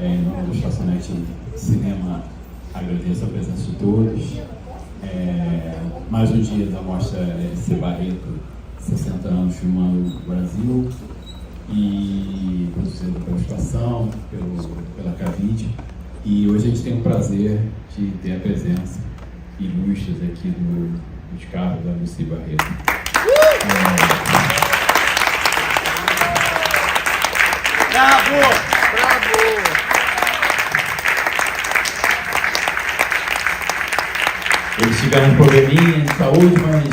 Em nome do Estacionete Cinema, agradeço a presença de todos. Mais um dia da mostra LC Barreto, 60 anos filmando o Brasil, e produzido pela Estação, pela Cavite. E hoje a gente tem o prazer de ter a presença ilustres aqui dos carros da LC Barreto. Bravo! Bravo! Eles tiveram um probleminha de saúde, mas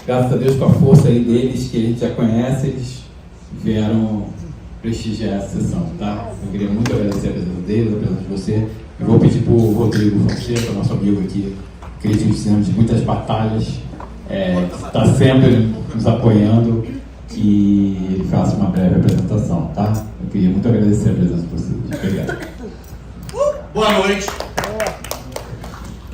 graças a Deus, com a força aí deles, que a gente já conhece, eles vieram prestigiar essa sessão, tá? Eu queria muito agradecer a presença deles, a presença de você. Eu vou pedir para o Rodrigo Fonseca, nosso amigo aqui, crítico de cinema de muitas batalhas, que está sempre nos apoiando, que ele faça uma breve apresentação, tá? Eu queria muito agradecer a presença de vocês. Obrigado. Boa noite.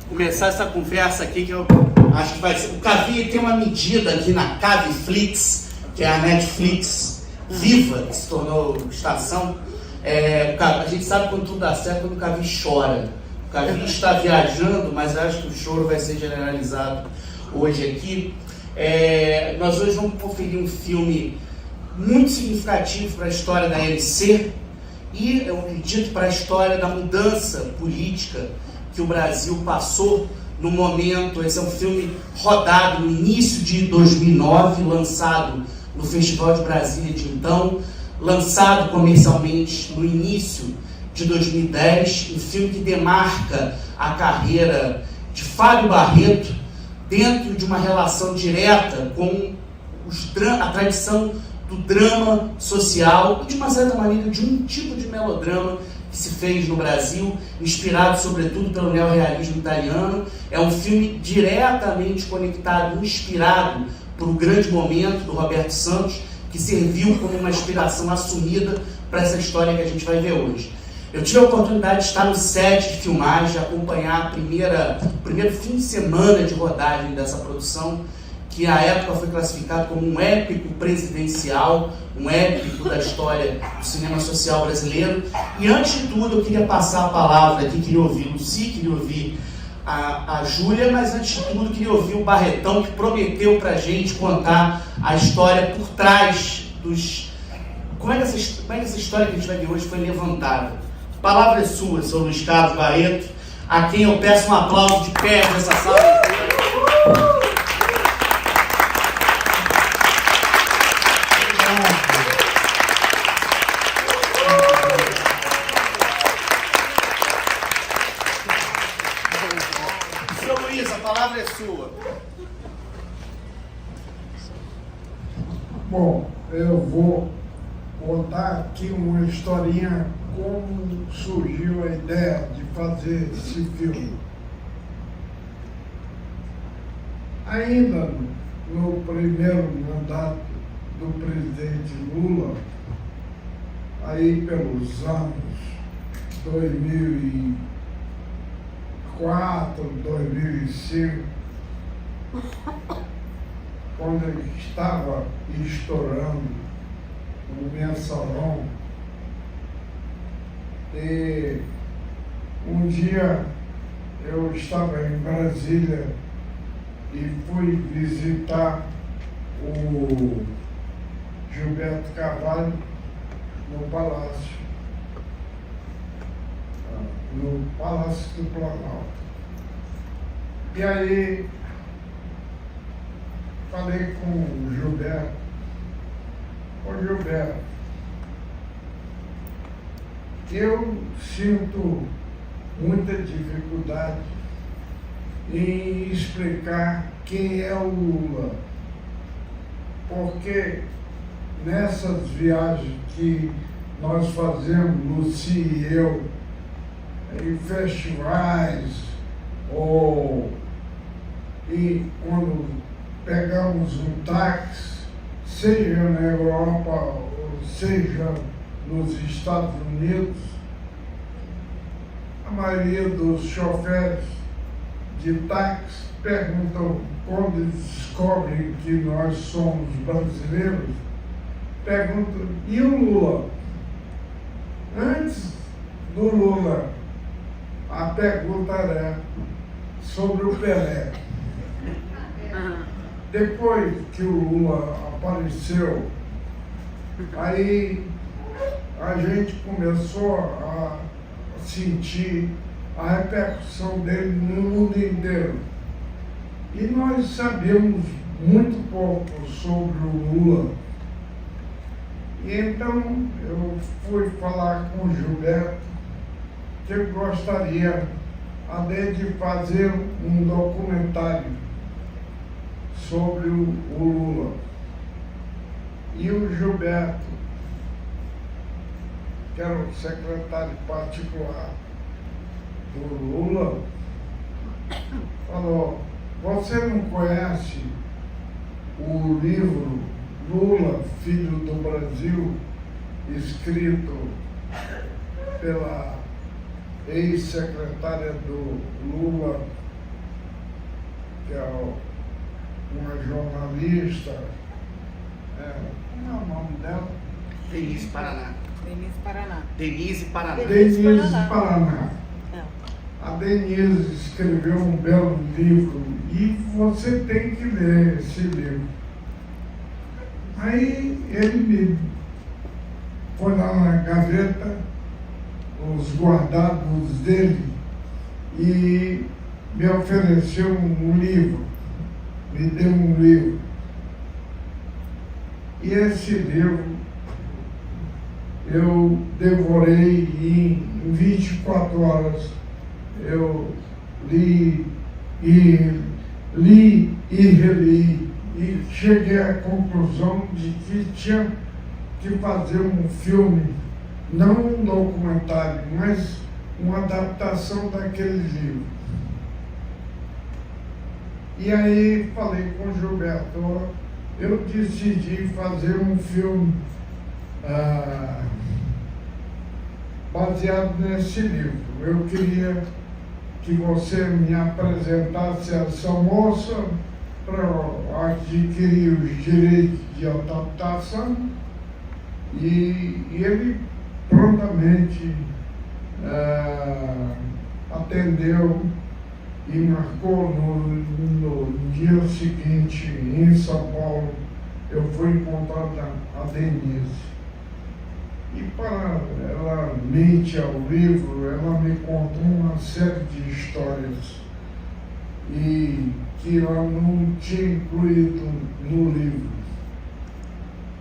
Começar essa conversa aqui que eu acho que vai ser. O Cavi tem uma medida aqui na Caviflix, que é a Netflix viva, que se tornou estação. A gente sabe quando tudo dá certo, quando o Cavi chora. O Cavi está viajando, mas acho que o choro vai ser generalizado hoje aqui. Nós hoje vamos conferir um filme muito significativo para a história da LC e, eu acredito, para a história da mudança política que o Brasil passou no momento. Esse é um filme rodado no início de 2009, lançado no Festival de Brasília de então, lançado comercialmente no início de 2010, um filme que demarca a carreira de Fábio Barreto dentro de uma relação direta com a tradição do drama social e, de uma certa maneira, de um tipo de melodrama que se fez no Brasil, inspirado sobretudo pelo neorrealismo italiano. É um filme diretamente conectado, inspirado por um grande momento do Roberto Santos, que serviu como uma inspiração assumida para essa história que a gente vai ver hoje. Eu tive a oportunidade de estar no set de filmagem, de acompanhar o primeiro fim de semana de rodagem dessa produção, que à época foi classificado como um épico presidencial, um épico da história do cinema social brasileiro. E antes de tudo, eu queria passar a palavra aqui, queria ouvir Lucy, queria ouvir a Júlia, mas antes de tudo, queria ouvir o Barretão, que prometeu pra gente contar a história por trás dos... Como é que essa história que a gente vai ver hoje foi levantada? A palavra é sua, Sr. Luiz Carlos Barreto, a quem eu peço um aplauso de pé nessa sala inteira. Sr. Luiz, a palavra é sua. Bom, eu vou contar aqui uma historinha como surgiu a ideia de fazer esse filme. Ainda no primeiro mandato do presidente Lula, aí pelos anos 2004, 2005, quando ele estava estourando o Mensalão, e um dia eu estava em Brasília e fui visitar o Gilberto Carvalho no Palácio do Planalto. E aí falei com o Gilberto: ô Gilberto, eu sinto muita dificuldade em explicar quem é o Lula, porque nessas viagens que nós fazemos, Lucy e eu, em festivais, e quando pegamos um táxi, seja na Europa, ou seja nos Estados Unidos, a maioria dos choferes de táxi perguntam, quando descobrem que nós somos brasileiros, perguntam: e o Lula? Antes do Lula. A pergunta era sobre o Pelé. Depois que o Lula apareceu, aí a gente começou a sentir a repercussão dele no mundo inteiro. E nós sabemos muito pouco sobre o Lula. E então eu fui falar com o Gilberto que eu gostaria de fazer um documentário sobre o Lula. E o Gilberto, que era o secretário particular do Lula, falou: você não conhece o livro Lula, Filho do Brasil, escrito pela ex-secretária do Lula, que é uma jornalista, como é o nome dela? Denise Paraná. Denise Paraná. Denise Paraná. A Denise escreveu um belo livro e você tem que ler esse livro. Aí ele me foi lá na gaveta, os guardados dele, e me ofereceu um livro, me deu um livro. E esse livro eu devorei em 24 horas. Eu li e reli e cheguei à conclusão de que tinha que fazer um filme, não um documentário, mas uma adaptação daquele livro. E aí falei com o Gilberto, eu decidi fazer um filme baseado nesse livro. Eu queria que você me apresentasse essa moça para adquirir os direitos de adaptação, e ele prontamente atendeu e marcou no dia seguinte em São Paulo. Eu fui encontrar a Denise. E paralelamente ao livro, ela me contou uma série de histórias e que ela não tinha incluído no livro.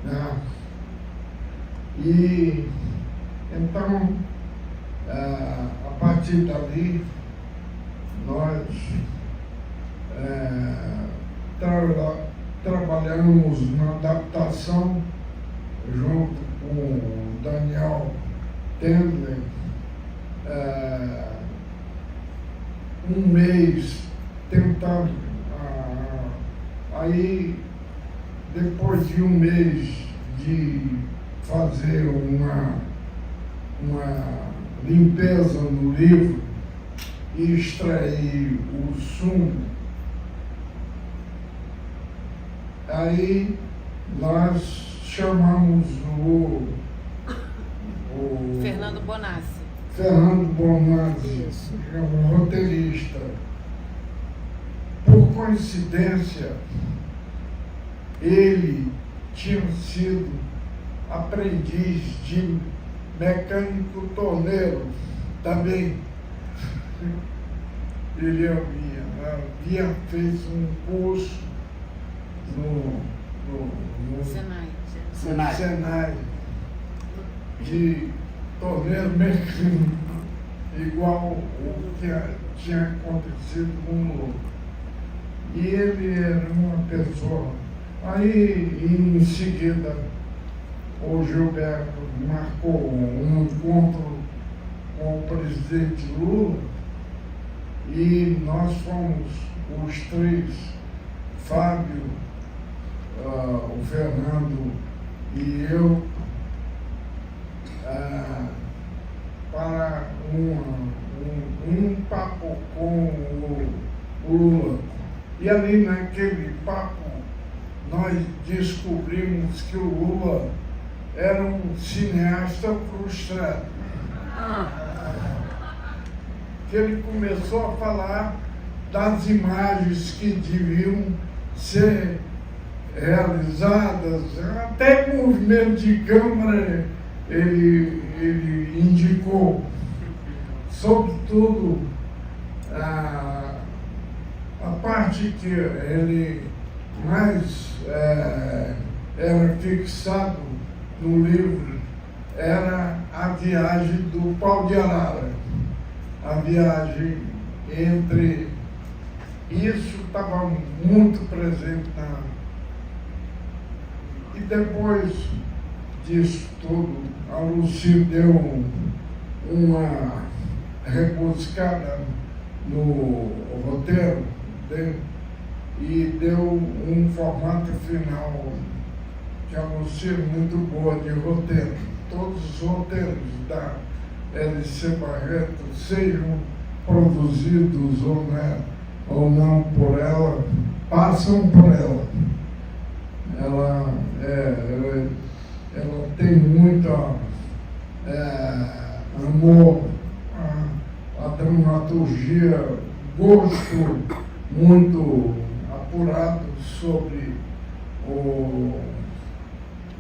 Né? E então, a partir dali, nós trabalhamos na adaptação junto com o Daniel Tendler, um mês tentando. Aí, depois de um mês de fazer uma limpeza no livro e extrair o sumo, aí nós chamamos o Fernando Bonassi. Fernando Bonassi, é um roteirista. Por coincidência, ele tinha sido aprendiz de mecânico torneiro também. Ele havia feito um curso no Senai de torneiro mecânico, igual o que tinha acontecido com o Lula. E ele era uma pessoa. Aí, em seguida, o Gilberto marcou um encontro com o presidente Lula e nós fomos os três, Fábio, o Fernando e eu, para um papo com o Lula. E ali naquele papo nós descobrimos que o Lula era um cineasta frustrado. que ele começou a falar das imagens que deviam ser realizadas, até movimento de câmara ele indicou, sobretudo a parte que ele mais era fixado no livro era a viagem do Pau de Arara, a viagem entre... Isso estava muito presente E depois disso tudo, a Lucy deu uma rebuscada no roteiro dele e deu um formato final que a Lucy é muito boa de roteiro. Todos os roteiros da LC Barreto, sejam produzidos ou não por ela, passam por ela. Ela tem muito amor à dramaturgia, gosto muito apurado sobre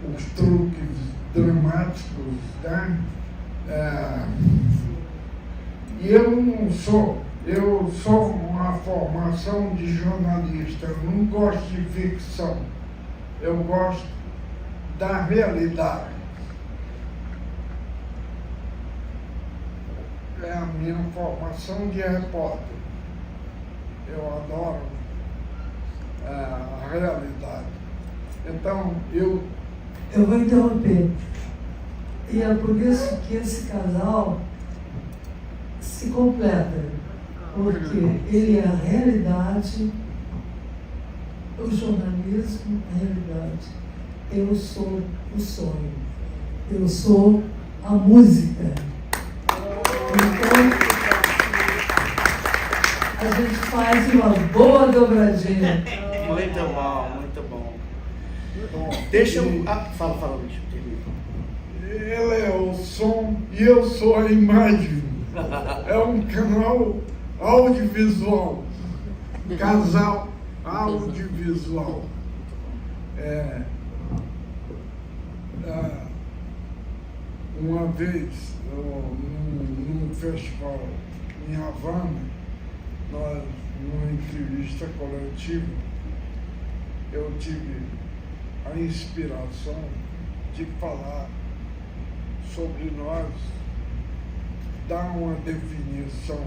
os truques dramáticos, né? E eu sou uma formação de jornalista, eu não gosto de ficção, eu gosto da realidade. É a minha formação de repórter. Eu adoro a realidade. Então, eu vou interromper. E é por isso que esse casal se completa, porque ele é a realidade, o jornalismo, a realidade. Eu sou o sonho, eu sou a música. Então, a gente faz uma boa dobradinha. Muito bom, muito bom. Deixa eu... Fala, Luiz. Ele é o som e eu sou a imagem. É um canal audiovisual. Casal audiovisual. Uma vez, num festival em Havana, numa entrevista coletiva, eu tive a inspiração de falar sobre nós, dar uma definição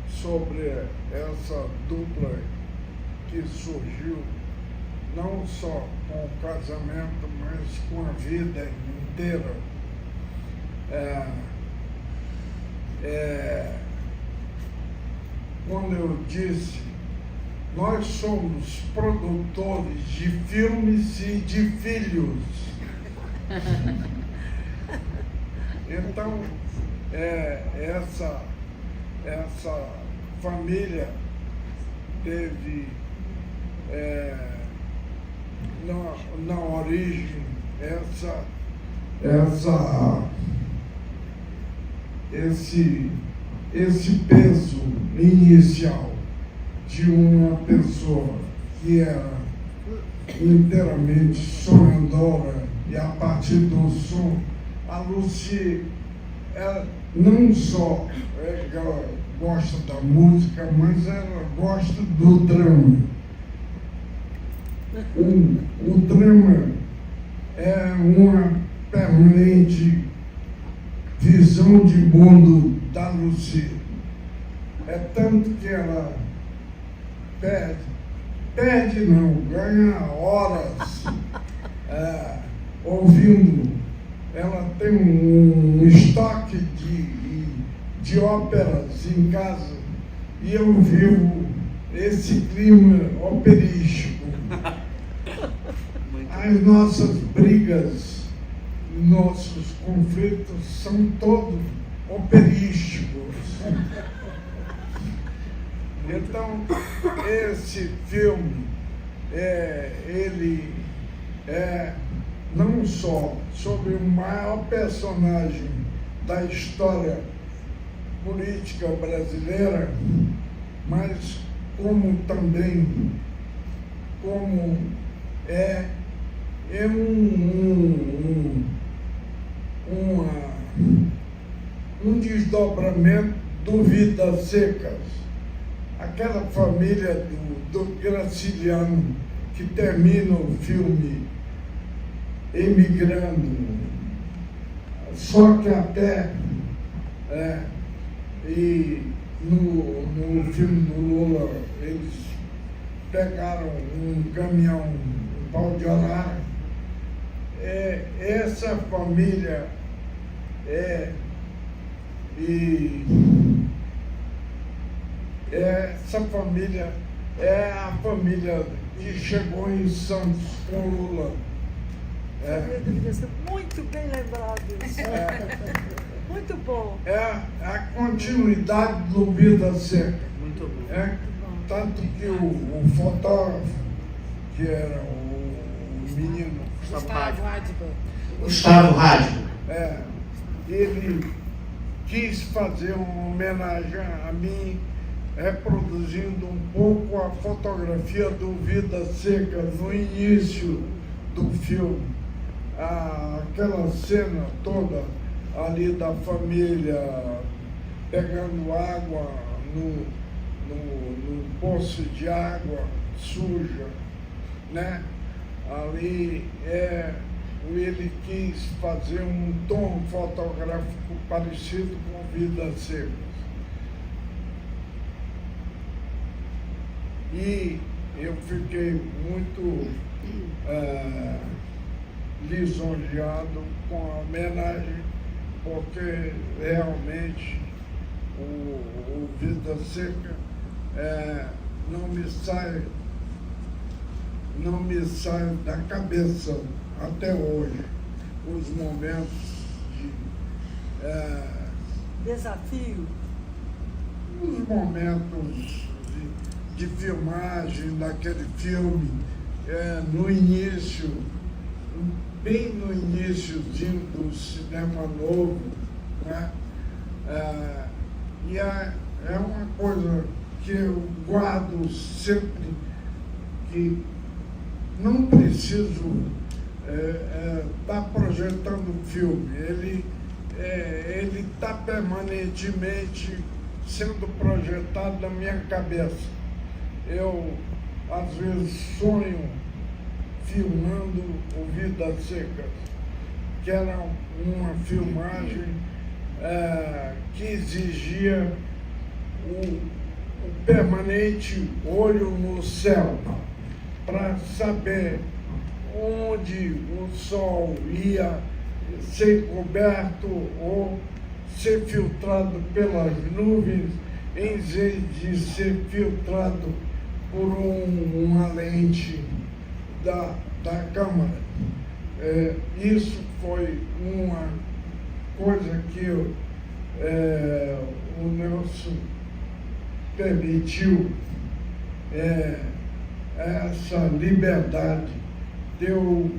sobre essa dupla que surgiu não só com o casamento, mas com a vida inteira. Quando eu disse, nós somos produtores de filmes e de filhos. Então, essa família teve na origem esse peso inicial de uma pessoa que era inteiramente sonhadora, e a partir do som, a Lucy não só ela gosta da música, mas ela gosta do drama. O drama é uma permanente visão de mundo da Lucy. É tanto que ela perde não, ganha horas ouvindo. Ela tem um estoque de óperas em casa e eu vivo esse clima operístico. As nossas brigas, nossos conflitos são todos operísticos. Então, esse filme, ele é não só sobre o maior personagem da história política brasileira, mas como também como um desdobramento do Vidas Secas. Aquela família do Graciliano que termina o filme emigrando, só que até e no filme do Lula eles pegaram um caminhão, um pau de arara. Essa família essa família é a família que chegou em Santos com Lula. Muito bem lembrado isso. Muito bom. É a continuidade do Vida Seca. Muito bom. Tanto que o fotógrafo, que era o menino Gustavo Radbo. Gustavo Radbo. Ele quis fazer uma homenagem a mim, reproduzindo um pouco a fotografia do Vida Seca no início do filme. Aquela cena toda ali da família pegando água no poço de água suja, né? Ali ele quis fazer um tom fotográfico parecido com Vidas Secas. E eu fiquei muito lisonjeado com a homenagem, porque realmente o Vida Seca não me sai da cabeça até hoje os momentos de Desafio. os momentos de filmagem daquele filme, no início, bem no iníciozinho do cinema novo, né? E é uma coisa que eu guardo sempre, que não preciso estar projetando filme, ele está permanentemente sendo projetado na minha cabeça. Eu, às vezes, sonho filmando o Vidas Secas, que era uma filmagem que exigia o permanente olho no céu, para saber onde o sol ia ser coberto ou ser filtrado pelas nuvens, em vez de ser filtrado por uma lente da câmera. Isso foi uma coisa que o Nelson permitiu, essa liberdade de eu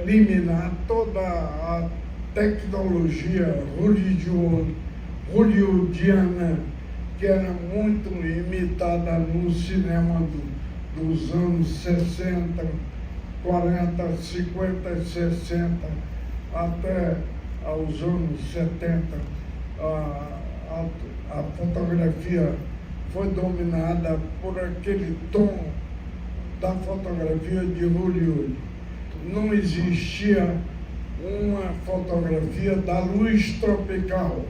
eliminar toda a tecnologia hollywoodiana que era muito imitada no cinema dos anos 60, 40, 50 e 60, até aos anos 70. A fotografia foi dominada por aquele tom da fotografia de Hollywood. Não existia uma fotografia da luz tropical.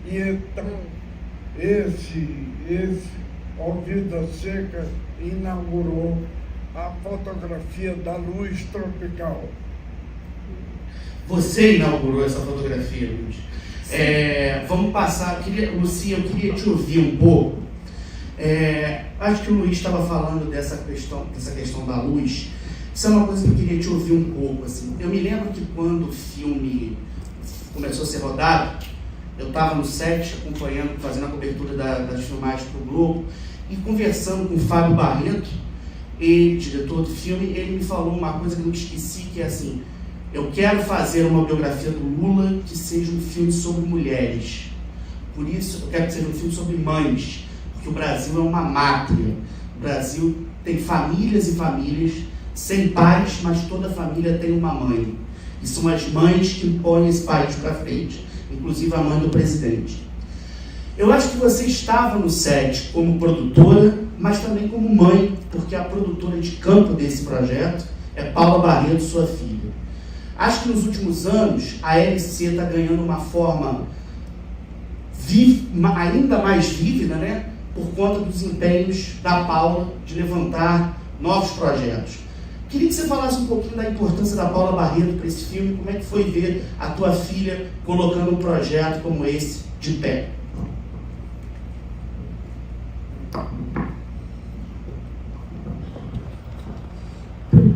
E então, o Vidas Secas inaugurou a fotografia da luz tropical. Você inaugurou essa fotografia, Luiz. Vamos passar, Lucia, eu queria te ouvir um pouco. Acho que o Luiz estava falando dessa questão da luz. Isso é uma coisa que eu queria te ouvir um pouco. Assim. Eu me lembro que quando o filme começou a ser rodado, eu estava no set acompanhando, fazendo a cobertura das filmagens para o Globo e conversando com o Fábio Barreto. e diretor do filme, ele me falou uma coisa que eu nunca esqueci, que é assim: eu quero fazer uma biografia do Lula que seja um filme sobre mulheres. Por isso, eu quero que seja um filme sobre mães, porque o Brasil é uma mátria. O Brasil tem famílias e famílias sem pais, mas toda família tem uma mãe. E são as mães que põem esse país para frente, inclusive a mãe do presidente. Eu acho que você estava no set como produtora, mas também como mãe, porque a produtora de campo desse projeto é Paula Barreto, sua filha. Acho que nos últimos anos a LC está ganhando uma forma ainda mais vívida, né? Por conta dos empenhos da Paula de levantar novos projetos. Queria que você falasse um pouquinho da importância da Paula Barreto para esse filme, como é que foi ver a tua filha colocando um projeto como esse de pé.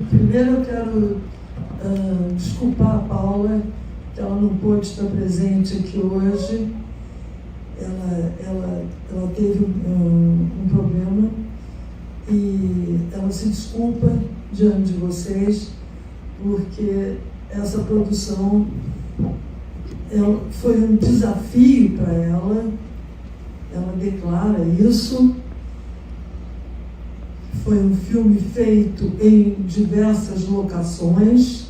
Primeiro eu quero desculpar a Paula, que ela não pôde estar presente aqui hoje. Ela teve um problema e ela se desculpa diante de vocês, porque essa produção foi um desafio para ela. Ela declara isso. Foi um filme feito em diversas locações,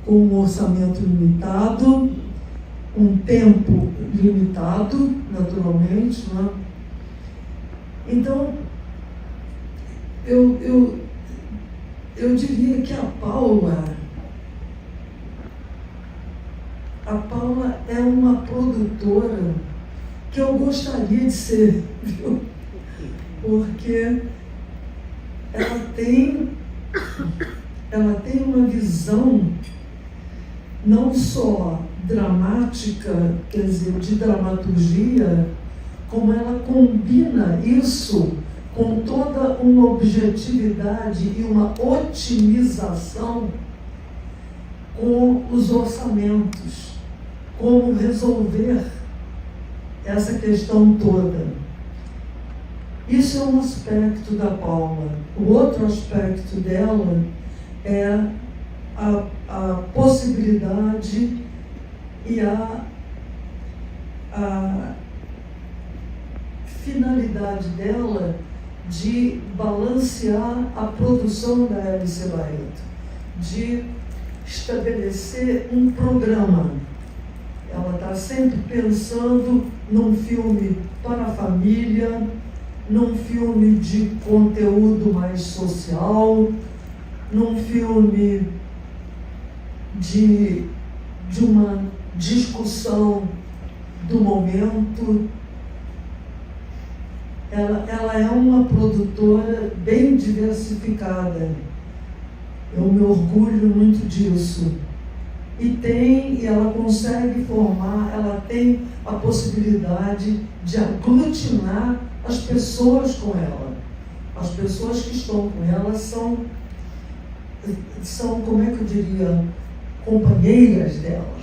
com um orçamento limitado, um tempo limitado, naturalmente, né? Então, eu diria que a Paula é uma produtora que eu gostaria de ser, viu? Porque ela tem uma visão não só dramática, quer dizer, de dramaturgia, como ela combina isso com toda uma objetividade e uma otimização com os orçamentos, como resolver essa questão toda. Isso é um aspecto da Paula. O outro aspecto dela é a possibilidade e a finalidade dela de balancear a produção da LC Barreto, de estabelecer um programa. Ela está sempre pensando num filme para a família, num filme de conteúdo mais social, num filme de uma discussão do momento. Ela é uma produtora bem diversificada. Eu me orgulho muito disso. E ela consegue formar, ela tem a possibilidade de aglutinar as pessoas com ela. As pessoas que estão com ela são, como é que eu diria, companheiras dela,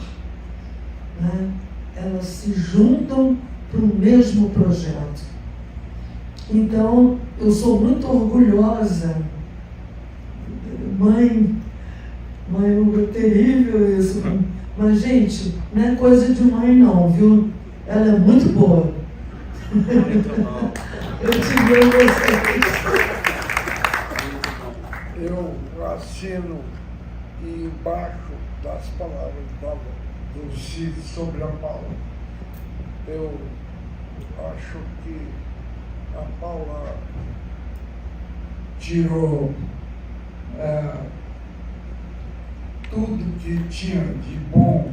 né? Elas se juntam para o mesmo projeto. Então, eu sou muito orgulhosa. Mãe, é terrível isso. Mas, gente, não é coisa de mãe não, viu? Ela é muito boa. Eu te amo vocês. Eu assino e embaixo das palavras do Cid sobre a Paula. Eu acho que a Paula tirou tudo que tinha de bom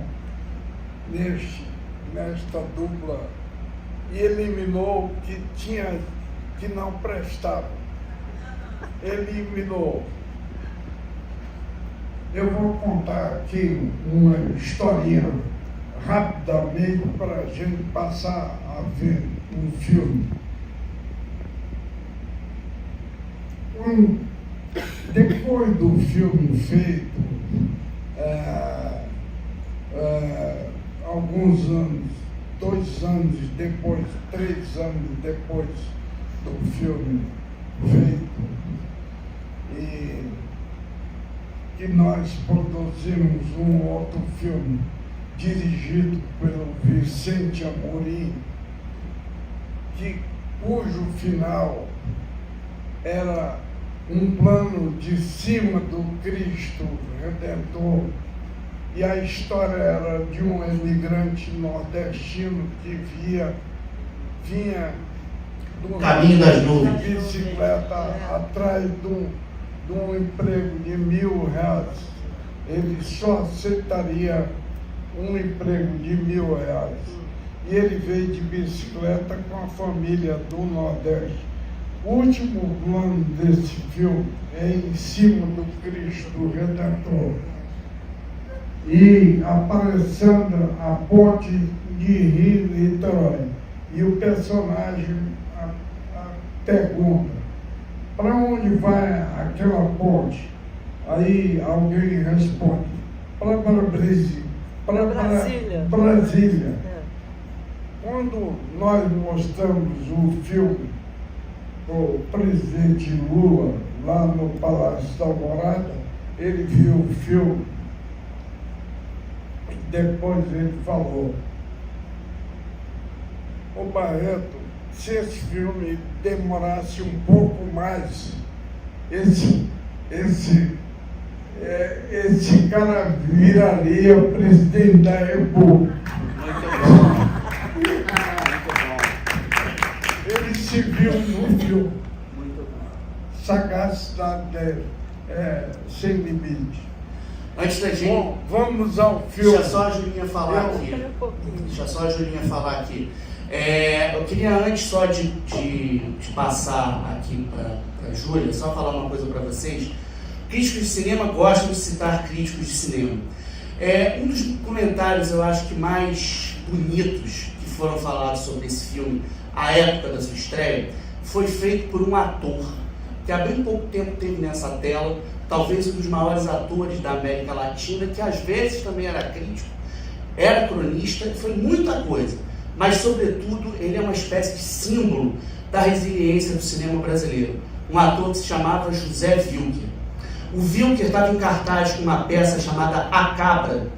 nesta dupla e eliminou o que não prestava. Eliminou. Eu vou contar aqui uma historinha rapidamente para a gente passar a ver um filme. Depois do filme feito, alguns anos, 2 anos depois, 3 anos depois do filme feito, e que nós produzimos um outro filme dirigido pelo Vicente Amorim, cujo final era um plano de cima do Cristo Redentor, e a história era de um imigrante nordestino que vinha do Caminho das Nuvens, de bicicleta atrás de um emprego de R$1.000. Ele só aceitaria um emprego de R$1.000. E ele veio de bicicleta com a família do Nordeste. O último plano desse filme é em cima do Cristo Redentor. E aparecendo a ponte de Rio-Niterói. E o personagem pergunta: para onde vai aquela ponte? Aí alguém responde: para Brasília. Quando nós mostramos o filme o presidente Lula lá no Palácio da Alvorada, ele viu o filme e depois ele falou: ô Barreto, se esse filme demorasse um pouco mais, esse cara viraria presidente da República. Ele se viu no filme. Sagacidade sem limite. Antes da gente... Bom, vamos ao filme. Deixa só a Julinha falar aqui. Eu queria, antes só de passar aqui para a Júlia, só falar uma coisa para vocês. Críticos de cinema gostam de citar críticos de cinema. Um dos comentários, eu acho que mais bonitos que foram falados sobre esse filme, à época da sua estreia, foi feito por um ator que há bem pouco tempo teve nessa tela, talvez um dos maiores atores da América Latina, que às vezes também era crítico, era cronista, foi muita coisa, mas sobretudo ele é uma espécie de símbolo da resiliência do cinema brasileiro. Um ator que se chamava José Wilker. O Wilker estava em cartaz com uma peça chamada A Cabra,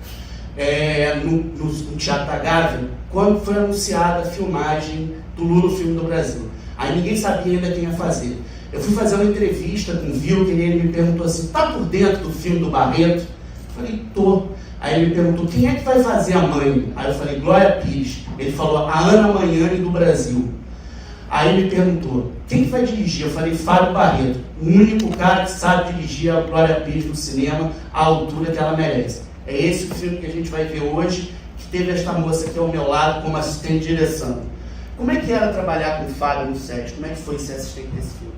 no Teatro da Gávea, quando foi anunciada a filmagem do Lula, o filme do Brasil. Aí ninguém sabia ainda quem ia fazer. Eu fui fazer uma entrevista com o Wilker e ele me perguntou assim: tá por dentro do filme do Barreto? Eu falei: tô. Aí ele me perguntou: quem é que vai fazer a mãe? Aí eu falei: Glória Pires. Ele falou: a Ana Magnani do Brasil. Aí ele me perguntou: quem que vai dirigir? Eu falei: Fábio Barreto, o único cara que sabe dirigir a Glória Pires no cinema à altura que ela merece. É esse o filme que a gente vai ver hoje, que teve esta moça aqui ao meu lado como assistente de direção. Como é que era trabalhar com o Fábio no set? Como é que foi ser assistente desse filme?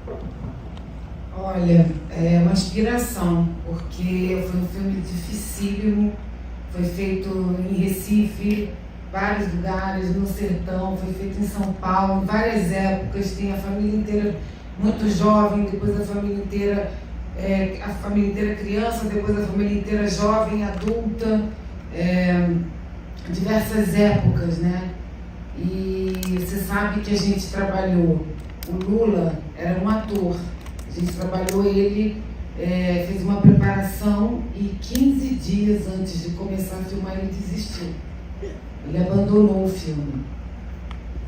Olha, é uma inspiração, porque foi um filme dificílimo, foi feito em Recife, vários lugares, no sertão, foi feito em São Paulo, em várias épocas, tem a família inteira muito jovem, depois a família inteira criança, depois a família inteira jovem, adulta, diversas épocas, né? E você sabe que a gente trabalhou, o Lula era um ator, a gente trabalhou ele, fez uma preparação e 15 dias antes de começar a filmar ele desistiu. Ele abandonou o filme.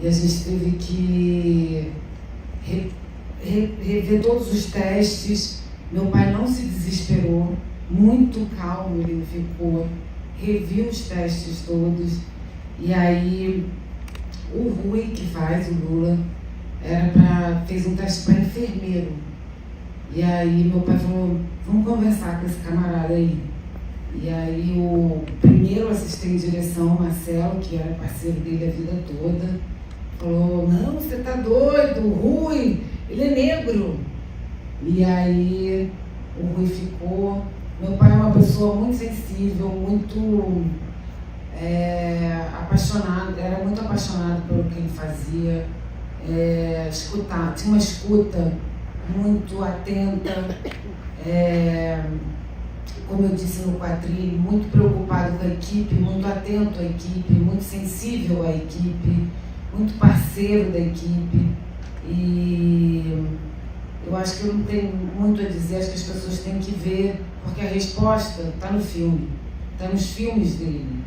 E a gente teve que rever todos os testes. Meu pai não se desesperou, muito calmo ele ficou, reviu os testes todos. E aí o Rui, que faz o Lula, fez um teste para enfermeiro. E aí meu pai falou: vamos conversar com esse camarada aí. E aí o primeiro assistente de direção, Marcelo, que era parceiro dele a vida toda, falou: não, você tá doido, o Rui, ele é negro. E aí o Rui ficou. Meu pai é uma pessoa muito sensível, muito apaixonado, era muito apaixonado pelo que ele fazia, tinha uma escuta muito atenta, como eu disse no quadrinho, muito preocupado com a equipe, muito atento à equipe, muito sensível à equipe, muito parceiro da equipe. E eu acho que eu não tenho muito a dizer, acho que as pessoas têm que ver, porque a resposta está no filme, está nos filmes dele.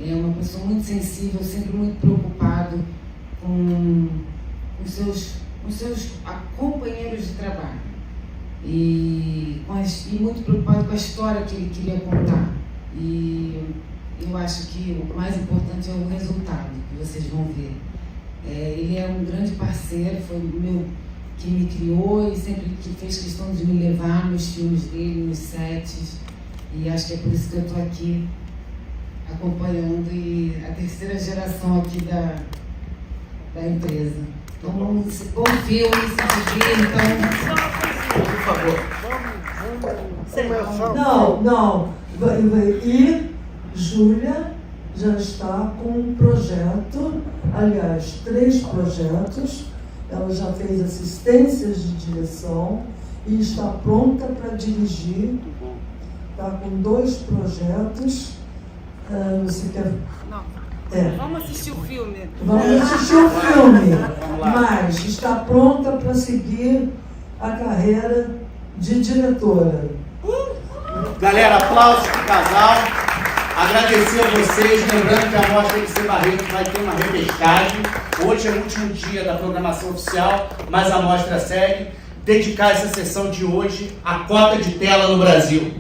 É uma pessoa muito sensível, sempre muito preocupado com seus companheiros de trabalho e muito preocupado com a história que ele queria contar. E eu acho que o mais importante é o resultado que vocês vão ver. Ele é um grande parceiro, foi o meu que me criou e sempre que fez questão de me levar nos filmes dele, nos sets, e acho que é por isso que eu estou aqui acompanhando e a terceira geração aqui da empresa. Então, bom filme, se divirtam. Por favor. Não. E Júlia já está com um projeto, aliás, 3 projetos. Ela já fez assistências de direção e está pronta para dirigir. Está com 2 projetos. Você quer... Vamos assistir o filme. Vamos assistir o filme, mas está pronta para seguir a carreira de diretora. Galera, aplausos para o casal. Agradecer a vocês, lembrando que a Mostra MC Barreto vai ter uma repescagem. Hoje é o último dia da programação oficial, mas a mostra segue. Dedicar essa sessão de hoje à cota de tela no Brasil.